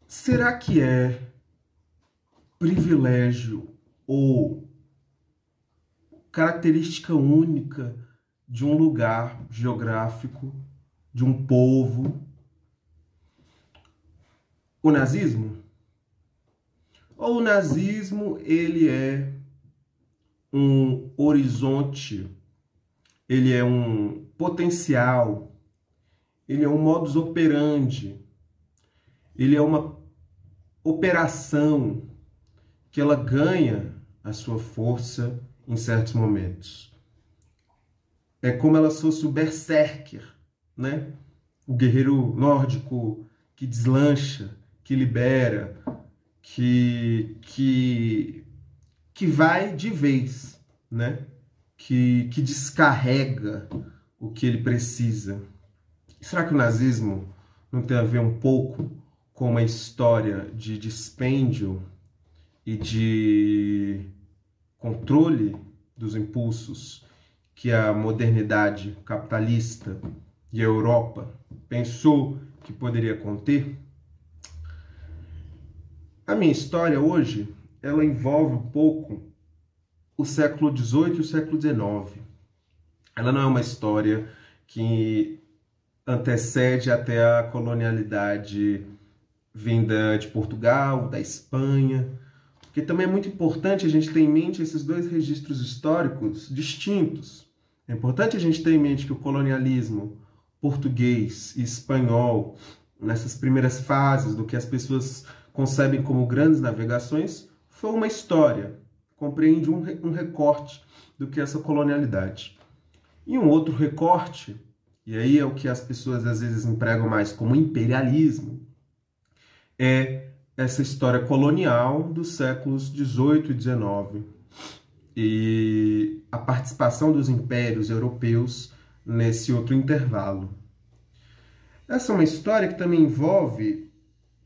Será que é privilégio ou característica única de um lugar geográfico, de um povo, o nazismo? Ou o nazismo, ele é um horizonte, ele é um potencial, ele é um modus operandi, ele é uma operação que ela ganha a sua força em certos momentos. É como ela fosse o berserker, né? O guerreiro nórdico que deslancha, que libera, que vai de vez, né? Que descarrega o que ele precisa. Será que o nazismo não tem a ver um pouco com uma história de dispêndio e de controle dos impulsos que a modernidade capitalista e a Europa pensou que poderia conter? A minha história hoje, ela envolve um pouco o século XVIII e o século XIX. Ela não é uma história que antecede até a colonialidade vinda de Portugal, da Espanha, porque também é muito importante a gente ter em mente esses dois registros históricos distintos. É importante a gente ter em mente que o colonialismo português e espanhol, nessas primeiras fases do que as pessoas concebem como grandes navegações, foi uma história, compreende um recorte do que é essa colonialidade. E um outro recorte, e aí é o que as pessoas às vezes empregam mais como imperialismo, é essa história colonial dos séculos XVIII e XIX e a participação dos impérios europeus nesse outro intervalo. Essa é uma história que também envolve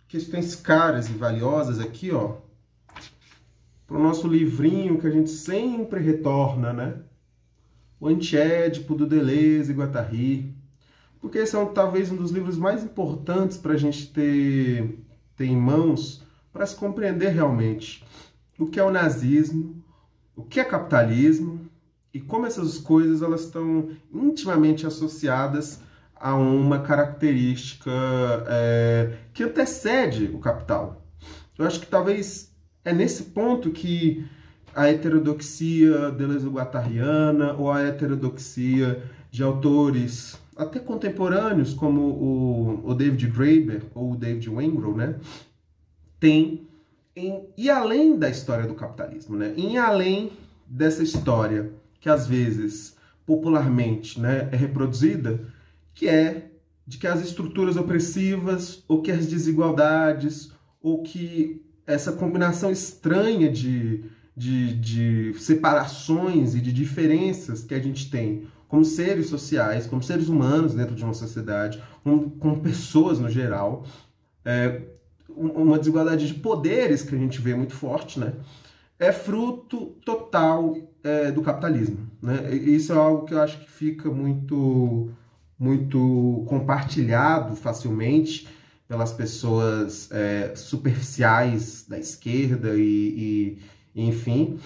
questões caras e valiosas aqui, ó, para o nosso livrinho que a gente sempre retorna, né? O Antiédipo do Deleuze e Guattari, porque esse é talvez um dos livros mais importantes para a gente ter em mãos para se compreender realmente o que é o nazismo, o que é capitalismo e como essas coisas elas estão intimamente associadas a uma característica que antecede o capital. Eu acho que talvez é nesse ponto que a heterodoxia deleuze-guattariana ou a heterodoxia de autores até contemporâneos, como o David Graeber ou o David Wengrow, né, tem e além da história do capitalismo, né, e além dessa história que às vezes popularmente, né, é reproduzida, que é de que as estruturas opressivas ou que as desigualdades ou que essa combinação estranha de separações e de diferenças que a gente tem como seres sociais, como seres humanos dentro de uma sociedade, como pessoas no geral, uma desigualdade de poderes que a gente vê muito forte, né? É fruto total do capitalismo, né? E isso é algo que eu acho que fica muito compartilhado facilmente pelas pessoas superficiais da esquerda enfim,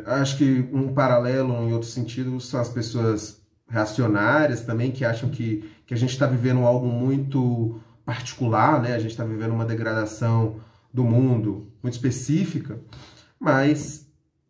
acho que um paralelo em outro sentido são as pessoas reacionárias também, que acham que a gente está vivendo algo muito particular, né? A gente está vivendo uma degradação do mundo muito específica, mas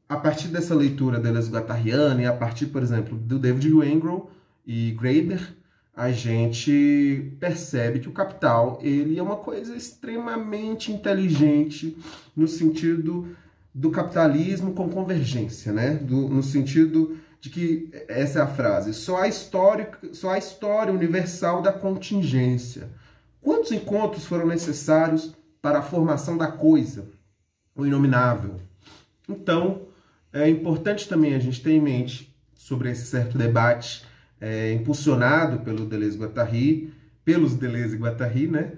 a partir dessa leitura deleuze-guattariana e a partir, por exemplo, do David Wengrow e Graeber, a gente percebe que o capital ele é uma coisa extremamente inteligente no sentido do capitalismo com convergência, né? No sentido de que, essa é a frase, só a história universal da contingência. Quantos encontros foram necessários para a formação da coisa, o inominável? Então, é importante também a gente ter em mente sobre esse certo debate impulsionado pelo Deleuze-Guattari, pelos Deleuze-Guattari, né?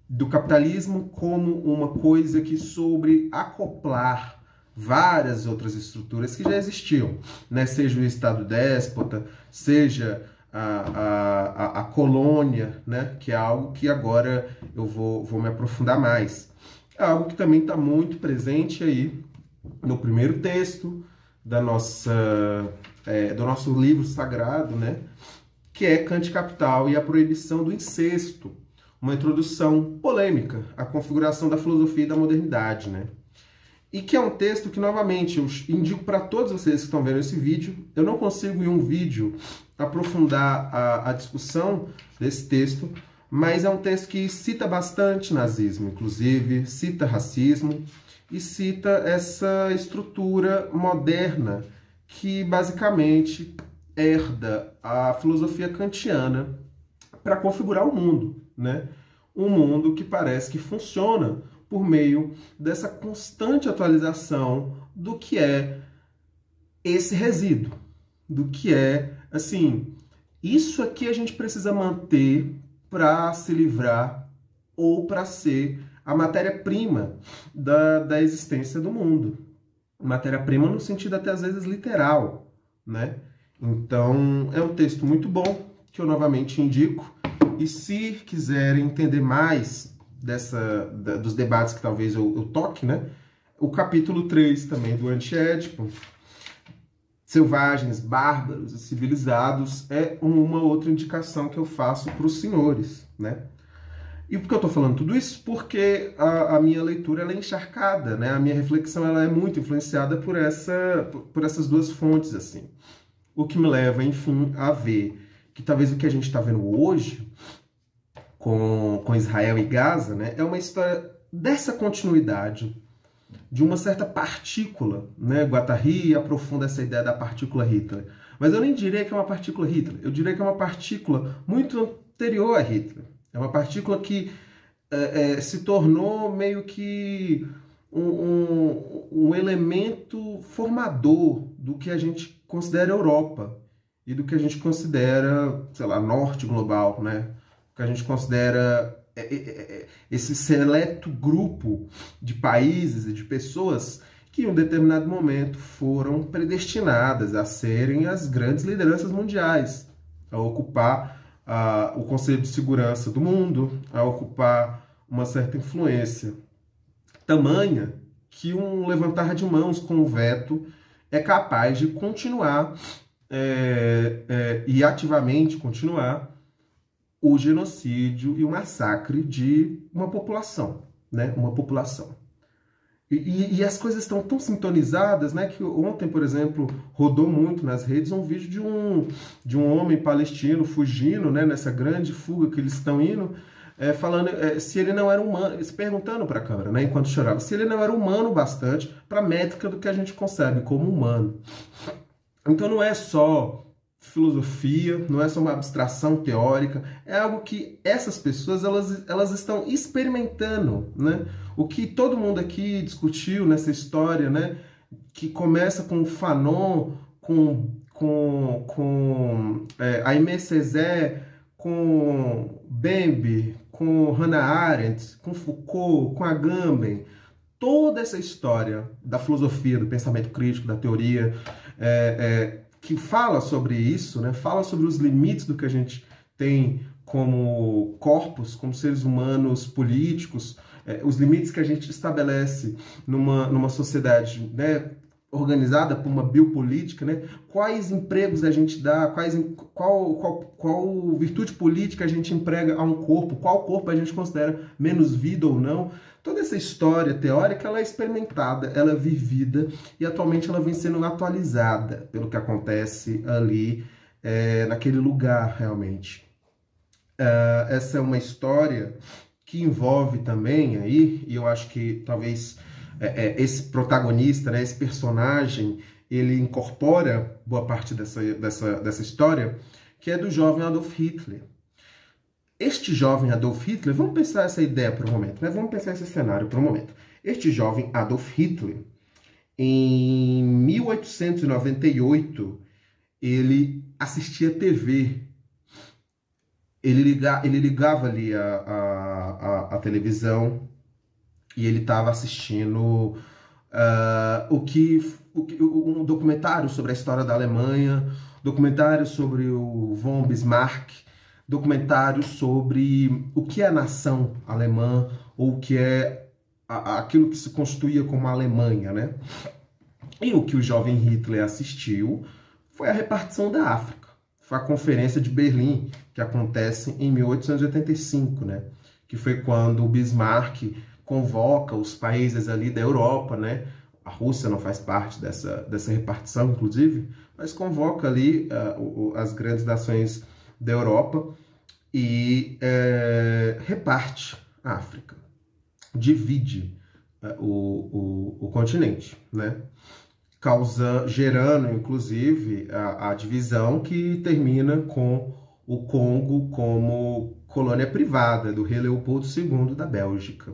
Do capitalismo como uma coisa que soube acoplar várias outras estruturas que já existiam, né? Seja o Estado déspota, seja a colônia, né? Que é algo que agora eu vou me aprofundar mais. É algo que também está muito presente aí no primeiro texto da do nosso livro sagrado, né? Que é Kant Capital e a proibição do incesto, uma introdução polêmica à configuração da filosofia e da modernidade, né? E que é um texto que, novamente, eu indico para todos vocês que estão vendo esse vídeo. Eu não consigo, em um vídeo, aprofundar a discussão desse texto, mas é um texto que cita bastante nazismo, inclusive, cita racismo e cita essa estrutura moderna que, basicamente, herda a filosofia kantiana para configurar o mundo, né? Um mundo que parece que funciona por meio dessa constante atualização do que é esse resíduo, do que é, assim, isso aqui a gente precisa manter para se livrar ou para ser a matéria-prima da existência do mundo. Matéria-prima no sentido até às vezes literal, né? Então, é um texto muito bom, que eu novamente indico, e se quiserem entender mais dos debates que talvez eu toque, né? O capítulo 3 também do Antiédipo, Selvagens, Bárbaros e Civilizados, é uma outra indicação que eu faço para os senhores, né? E por que eu estou falando tudo isso? Porque a minha leitura ela é encharcada, né? A minha reflexão ela é muito influenciada por essas duas fontes, assim. O que me leva, enfim, a ver que talvez o que a gente está vendo hoje com Israel e Gaza, né, é uma história dessa continuidade, de uma certa partícula, né? Guattari aprofunda essa ideia da partícula Hitler. Mas eu nem diria que é uma partícula Hitler, eu diria que é uma partícula muito anterior a Hitler. É uma partícula que se tornou meio que um elemento formador do que a gente considera Europa e do que a gente considera, sei lá, Norte global, né? Que a gente considera esse seleto grupo de países e de pessoas que em um determinado momento foram predestinadas a serem as grandes lideranças mundiais, a ocupar o Conselho de Segurança do mundo, a ocupar uma certa influência tamanha que um levantar de mãos com o veto é capaz de continuar e ativamente continuar o genocídio e o massacre de uma população, né? Uma população. E as coisas estão tão sintonizadas, né? Que ontem, por exemplo, rodou muito nas redes um vídeo de um homem palestino fugindo, né? Nessa grande fuga que eles estão indo, falando se ele não era humano, se perguntando para a câmera, né? Enquanto chorava, se ele não era humano bastante para a métrica do que a gente concebe como humano. Então não é só filosofia, não é só uma abstração teórica, é algo que essas pessoas elas estão experimentando, né? O que todo mundo aqui discutiu nessa história, né? Que começa com Fanon, com Aimé Césaire, com Bembe, com Hannah Arendt, com Foucault, com Agamben, toda essa história da filosofia, do pensamento crítico, da teoria, que fala sobre isso, né? Fala sobre os limites do que a gente tem como corpos, como seres humanos políticos, os limites que a gente estabelece numa sociedade, né, organizada por uma biopolítica, né? Quais empregos a gente dá, qual virtude política a gente emprega a um corpo, qual corpo a gente considera menos vida ou não. Toda essa história teórica ela é experimentada, ela é vivida e atualmente ela vem sendo atualizada pelo que acontece ali naquele lugar realmente. Essa é uma história que envolve também aí, e eu acho que talvez esse protagonista, né, esse personagem, ele incorpora boa parte dessa história, que é do jovem Adolf Hitler. Este jovem Adolf Hitler, vamos pensar essa ideia por um momento, né? Vamos pensar esse cenário por um momento. Este jovem Adolf Hitler, em 1898, ele assistia TV. Ele ligava ali a televisão e ele estava assistindo um documentário sobre a história da Alemanha, documentários sobre o von Bismarck, documentários sobre o que é a nação alemã, ou o que é aquilo que se constituía como a Alemanha, né? E o que o jovem Hitler assistiu foi a repartição da África. Foi a Conferência de Berlim, que acontece em 1885, né? Que foi quando o Bismarck convoca os países ali da Europa, né? A Rússia não faz parte dessa repartição, inclusive, mas convoca ali as grandes nações da Europa e reparte a África, divide o continente, né? Gerando, inclusive, a divisão que termina com o Congo como colônia privada do rei Leopoldo II da Bélgica.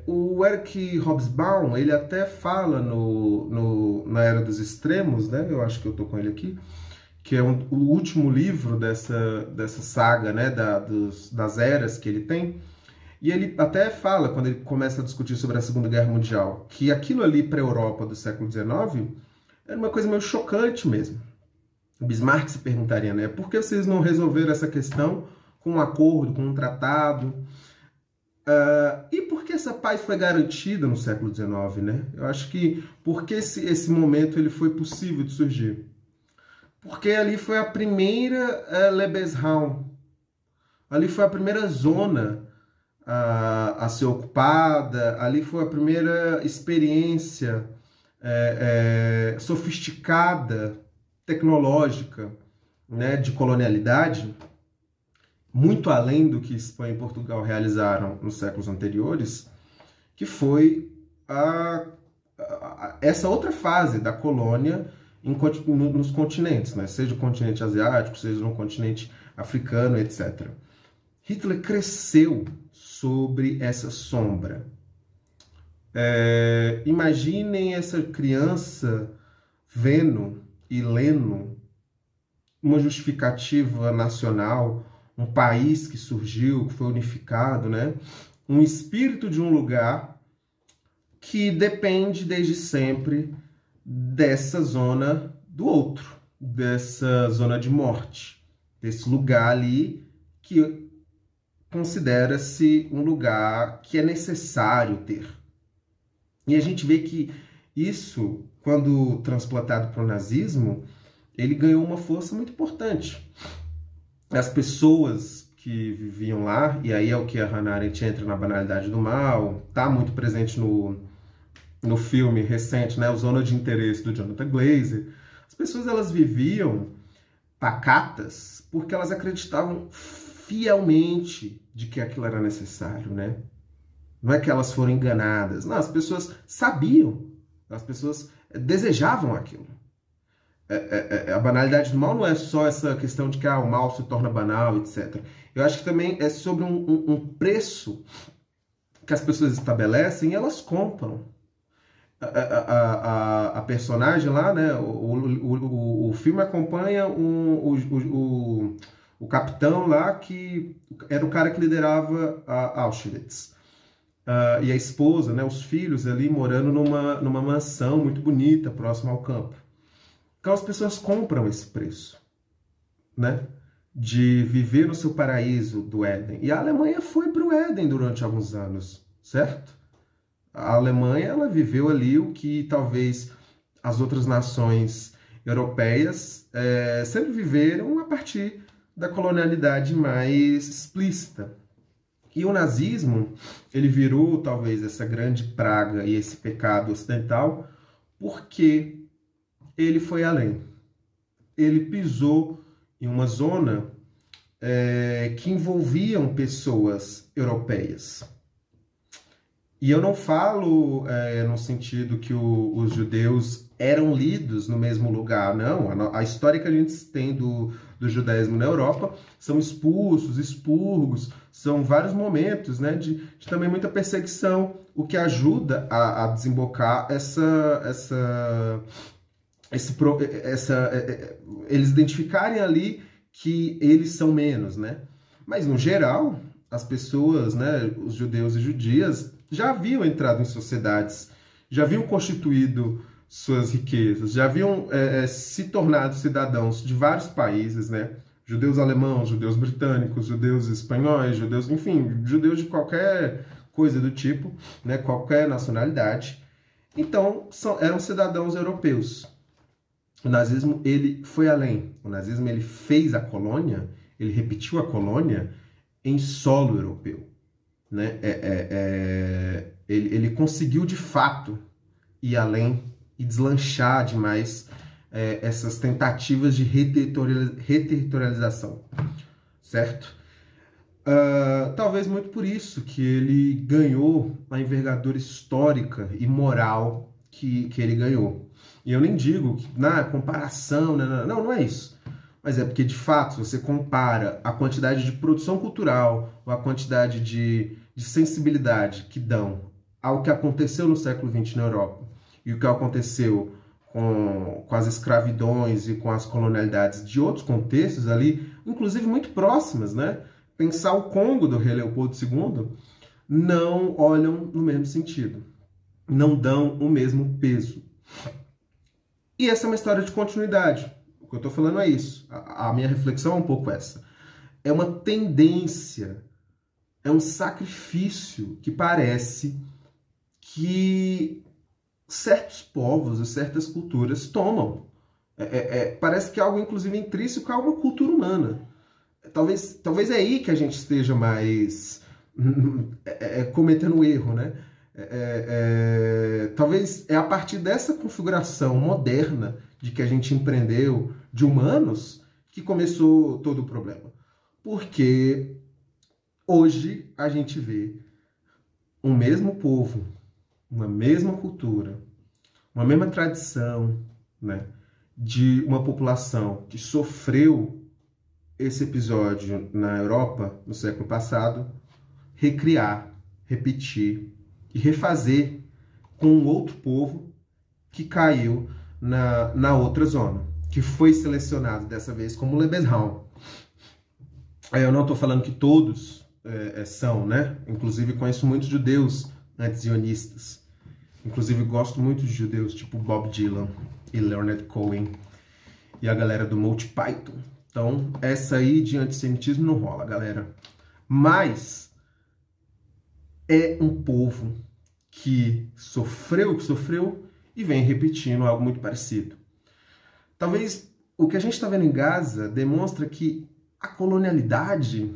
O Eric Hobsbawm, ele até fala na Era dos Extremos, né? Eu acho que eu tô com ele aqui, que é o último livro dessa saga, né? Das eras que ele tem. E ele até fala, quando ele começa a discutir sobre a Segunda Guerra Mundial, que aquilo ali para a Europa do século XIX era uma coisa meio chocante mesmo. O Bismarck se perguntaria, né? Por que vocês não resolveram essa questão com um acordo, com um tratado? E por que essa paz foi garantida no século XIX, né? Eu acho que porque esse momento ele foi possível de surgir. Porque ali foi a primeira Lebensraum, ali foi a primeira zona a ser ocupada, ali foi a primeira experiência sofisticada, tecnológica, né, de colonialidade, muito além do que Espanha e Portugal realizaram nos séculos anteriores, que foi essa outra fase da colônia nos continentes, né, seja o continente asiático, seja no continente africano, etc. Hitler cresceu sobre essa sombra. Imaginem essa criança vendo e lendo uma justificativa nacional, um país que surgiu, que foi unificado, né? Um espírito de um lugar que depende desde sempre dessa zona do outro, dessa zona de morte, desse lugar ali que considera-se um lugar que é necessário ter. E a gente vê que isso, quando transplantado para o nazismo, ele ganhou uma força muito importante. As pessoas que viviam lá, e aí é o que a Hannah Arendt entra na banalidade do mal, está muito presente no filme recente, né, o Zona de Interesse do Jonathan Glazer. As pessoas, elas viviam pacatas porque elas acreditavam fielmente de que aquilo era necessário, né? Não é que elas foram enganadas. Não, as pessoas sabiam. As pessoas desejavam aquilo. A banalidade do mal não é só essa questão de que o mal se torna banal, etc. Eu acho que também é sobre um preço que as pessoas estabelecem e elas compram. A personagem lá, né? O filme acompanha o capitão lá, que era o cara que liderava a Auschwitz. E a esposa, né, os filhos ali morando numa mansão muito bonita, próxima ao campo. Então as pessoas compram esse preço, né, de viver no seu paraíso do Éden. E a Alemanha foi para o Éden durante alguns anos, certo? A Alemanha, ela viveu ali o que talvez as outras nações europeias sempre viveram a partir da colonialidade mais explícita. E o nazismo, ele virou talvez essa grande praga e esse pecado ocidental porque ele foi além. Ele pisou em uma zona que envolviam pessoas europeias. E eu não falo no sentido que os judeus eram lidos no mesmo lugar, não. A história que a gente tem do judaísmo na Europa são expurgos, são vários momentos, né, de também muita perseguição, o que ajuda a desembocar eles identificarem ali que eles são menos, né? Mas, no geral, as pessoas, né, os judeus e judias, já haviam entrado em sociedades, já haviam constituído suas riquezas, já haviam se tornado cidadãos de vários países, né? Judeus alemãos, judeus britânicos, judeus espanhóis, judeus, enfim, judeus de qualquer coisa do tipo, né? Qualquer nacionalidade. Então, eram cidadãos europeus. O nazismo, ele foi além. O nazismo, ele fez a colônia, ele repetiu a colônia em solo europeu, né? Ele conseguiu, de fato, ir além e deslanchar demais essas tentativas de reterritorialização, certo? Talvez muito por isso que ele ganhou a envergadura histórica e moral que ele ganhou. E eu nem digo que na comparação, não é isso. Mas é porque, de fato, se você compara a quantidade de produção cultural ou a quantidade de sensibilidade que dão ao que aconteceu no século XX na Europa e o que aconteceu com as escravidões e com as colonialidades de outros contextos ali, inclusive muito próximas, né? Pensar o Congo do rei Leopoldo II, não olham no mesmo sentido, não dão o mesmo peso. E essa é uma história de continuidade. O que eu estou falando é isso. A minha reflexão é um pouco essa. É uma tendência, é um sacrifício que parece que certos povos e certas culturas tomam. Parece que é algo, inclusive, intrínseco a uma cultura humana. Talvez é aí que a gente esteja mais cometendo um erro, né? Talvez é a partir dessa configuração moderna de que a gente empreendeu de humanos que começou todo o problema. Porque hoje a gente vê um mesmo povo, uma mesma cultura, uma mesma tradição, né, de uma população que sofreu esse episódio na Europa no século passado, recriar, repetir e refazer com um outro povo que caiu na outra zona, que foi selecionado dessa vez como Lebensraum. Eu não estou falando que todos são, né? Inclusive conheço muitos judeus anti-zionistas. Inclusive gosto muito de judeus tipo Bob Dylan e Leonard Cohen e a galera do Monty Python. Então, essa aí de antissemitismo não rola, galera. Mas é um povo que sofreu e vem repetindo algo muito parecido. Talvez o que a gente está vendo em Gaza demonstra que a colonialidade,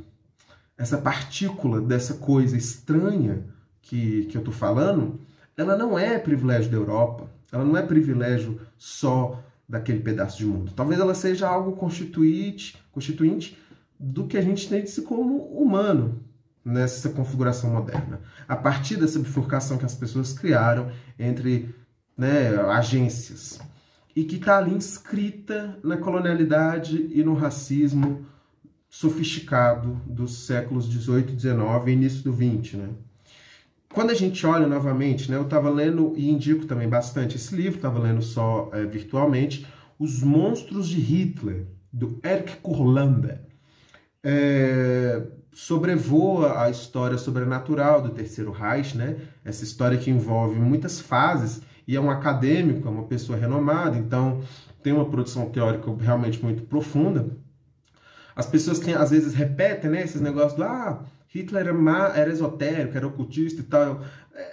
essa partícula dessa coisa estranha que eu estou falando, ela não é privilégio da Europa, ela não é privilégio só daquele pedaço de mundo. Talvez ela seja algo constituinte do que a gente tem de si como humano nessa configuração moderna. A partir dessa bifurcação que as pessoas criaram entre, né, agências. E que está ali inscrita na colonialidade e no racismo sofisticado dos séculos XVIII, XIX e início do XX, né? Quando a gente olha novamente, né, eu estava lendo e indico também bastante esse livro, estava lendo só virtualmente, Os Monstros de Hitler, do Eric Kurlander. Sobrevoa a história sobrenatural do Terceiro Reich, né? Essa história que envolve muitas fases, e é um acadêmico, é uma pessoa renomada, então tem uma produção teórica realmente muito profunda. As pessoas às vezes repetem, né, esses negócios do Hitler era esotérico, era ocultista e tal.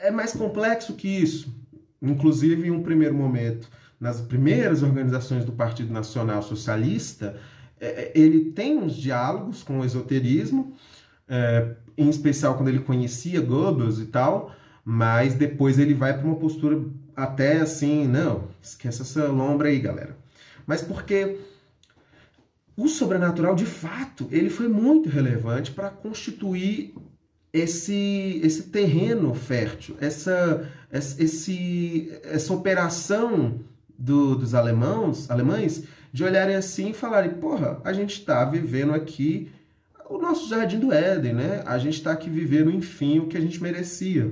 É mais complexo que isso. Inclusive, em um primeiro momento, nas primeiras organizações do Partido Nacional Socialista, ele tem uns diálogos com o esoterismo, em especial quando ele conhecia Goebbels e tal, mas depois ele vai para uma postura até assim, não, esquece essa lombra aí, galera. Mas porque o sobrenatural, de fato, ele foi muito relevante para constituir esse terreno fértil, essa operação dos alemães de olharem assim e falarem, porra, a gente está vivendo aqui o nosso jardim do Éden, né? A gente está aqui vivendo, enfim, o que a gente merecia.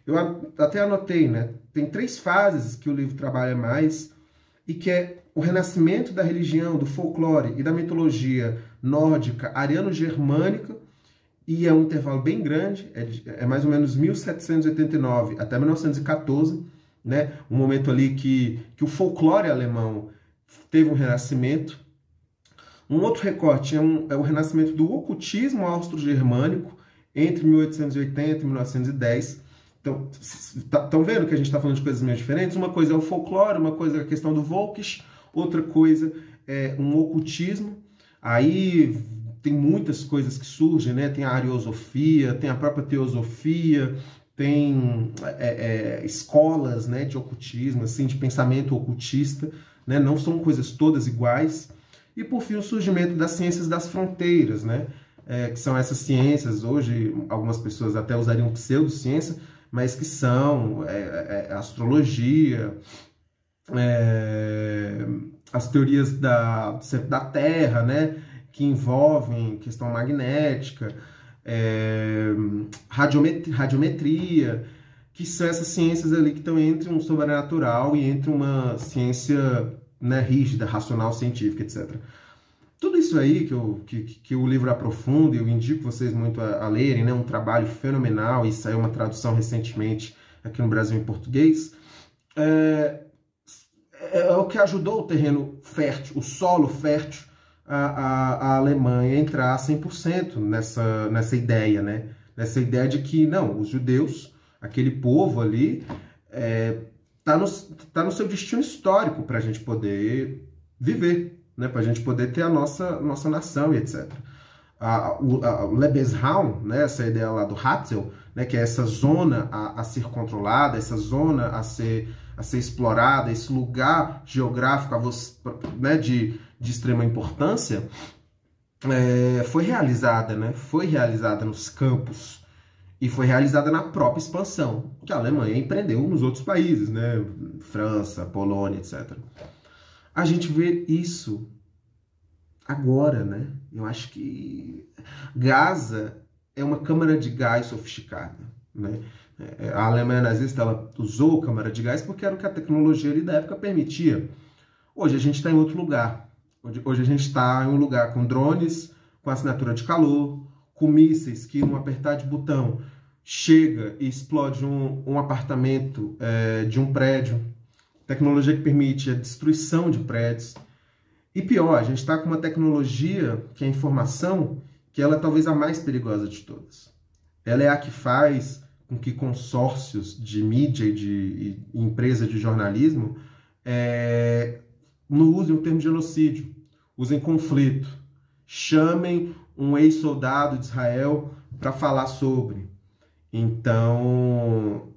Eu até anotei, né? Tem 3 fases que o livro trabalha mais, e que é o renascimento da religião, do folclore e da mitologia nórdica, ariano-germânica, e é um intervalo bem grande, é mais ou menos 1789 até 1914, né? Um momento ali que o folclore alemão teve um renascimento. Um outro recorte é o renascimento do ocultismo austro-germânico entre 1880 e 1910. Então, estão vendo que a gente está falando de coisas meio diferentes? Uma coisa é o folclore, uma coisa é a questão do Volkisch, outra coisa é um ocultismo. Aí tem muitas coisas que surgem, né? Tem a ariosofia, tem a própria teosofia, tem escolas, né, de ocultismo, assim, de pensamento ocultista, né? Não são coisas todas iguais. E, por fim, o surgimento das ciências das fronteiras, né? Que são essas ciências, hoje algumas pessoas até usariam pseudociência, mas que são astrologia, as teorias da Terra, né? Que envolvem questão magnética, radiometria, que são essas ciências ali que estão entre um sobrenatural e entre uma ciência, né, rígida, racional, científica, etc. Tudo isso aí que o livro aprofunda, e eu indico vocês muito a lerem, né, um trabalho fenomenal, e saiu uma tradução recentemente aqui no Brasil em português, é o que ajudou o terreno fértil, o solo fértil, a Alemanha entrar 100% nessa ideia, né? Nessa ideia de que, não, os judeus, aquele povo ali, tá no seu destino histórico para a gente poder viver, né? Para a gente poder ter a nossa nação e etc. O Lebensraum, né? Essa ideia lá do Hatzel, né? Que é essa zona a ser controlada, essa zona a ser explorada, esse lugar geográfico, né? de extrema importância, foi realizada, né? Foi realizada nos campos e foi realizada na própria expansão que a Alemanha empreendeu nos outros países, né? França, Polônia, etc. A gente vê isso agora, né? Eu acho que Gaza é uma câmara de gás sofisticada, né? A Alemanha nazista, ela usou câmara de gás porque era o que a tecnologia ali da época permitia. Hoje a gente está em outro lugar. Hoje a gente está em um lugar com drones, com assinatura de calor, com mísseis que, num apertar de botão, chega e explode um apartamento de um prédio. Tecnologia que permite a destruição de prédios. E pior, a gente está com uma tecnologia, que é a informação, que ela é talvez a mais perigosa de todas. Ela é a que faz com que consórcios de mídia e de empresa de jornalismo não usem o termo genocídio, usem conflito, chamem um ex-soldado de Israel para falar sobre. Então,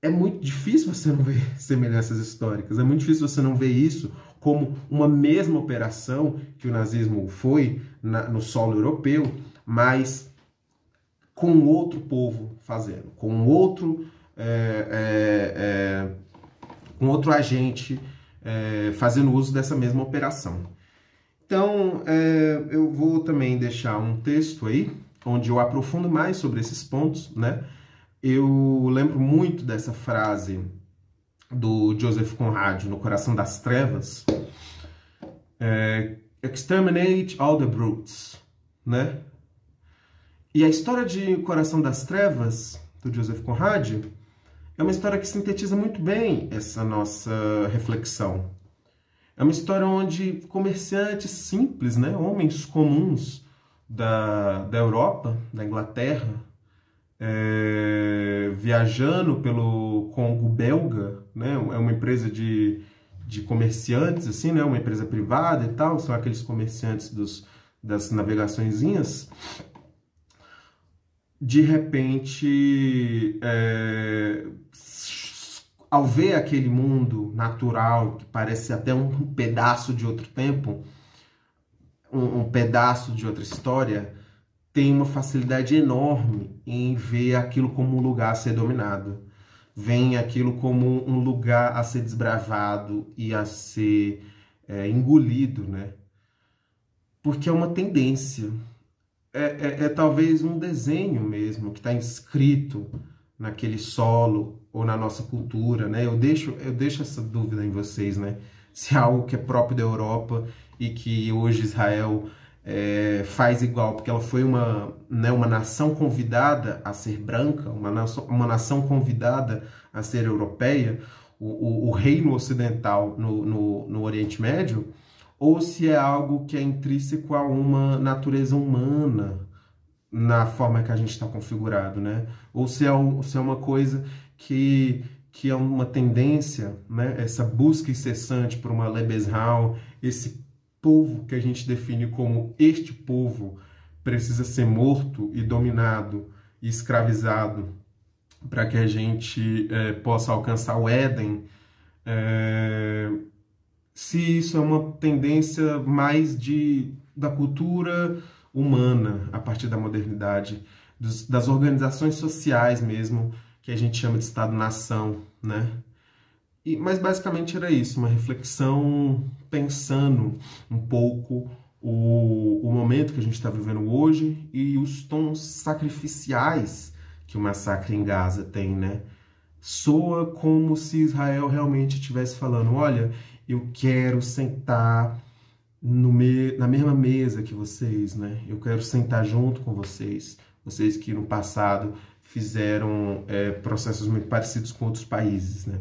é muito difícil você não ver semelhanças históricas, é muito difícil você não ver isso como uma mesma operação que o nazismo foi no solo europeu, mas com outro povo fazendo, com outro agente fazendo uso dessa mesma operação. Então, eu vou também deixar um texto aí, onde eu aprofundo mais sobre esses pontos, né? Eu lembro muito dessa frase do Joseph Conrad, no Coração das Trevas, exterminate all the brutes, né? E a história de Coração das Trevas, do Joseph Conrad, é uma história que sintetiza muito bem essa nossa reflexão. É uma história onde comerciantes simples, né, homens comuns da Europa, da Inglaterra, viajando pelo Congo belga, né, é uma empresa de comerciantes, assim, né, uma empresa privada e tal, são aqueles comerciantes das navegaçõezinhas. De repente, ao ver aquele mundo natural, que parece até um pedaço de outro tempo, um pedaço de outra história, tem uma facilidade enorme em ver aquilo como um lugar a ser dominado. Vem aquilo como um lugar a ser desbravado e a ser engolido, né? Porque é uma tendência. Talvez um desenho mesmo que está inscrito naquele solo ou na nossa cultura, né? Eu deixo essa dúvida em vocês, né? Se é algo que é próprio da Europa e que hoje Israel faz igual, porque ela foi uma nação convidada a ser branca, uma nação convidada a ser europeia, o reino ocidental no Oriente Médio, ou se é algo que é intrínseco a uma natureza humana na forma que a gente está configurado, né? Ou se é uma coisa que é uma tendência, né? Essa busca incessante por uma Lebensraum, esse povo que a gente define como este povo precisa ser morto e dominado e escravizado para que a gente possa alcançar o Éden. Se isso é uma tendência mais da cultura humana a partir da modernidade, das organizações sociais mesmo, que a gente chama de Estado-nação, né? Mas basicamente era isso, uma reflexão pensando um pouco o momento que a gente está vivendo hoje e os tons sacrificiais que o massacre em Gaza tem, né? Soa como se Israel realmente estivesse falando, olha, eu quero sentar na mesma mesa que vocês, né? Eu quero sentar junto com vocês, vocês que no passado fizeram processos muito parecidos com outros países, né?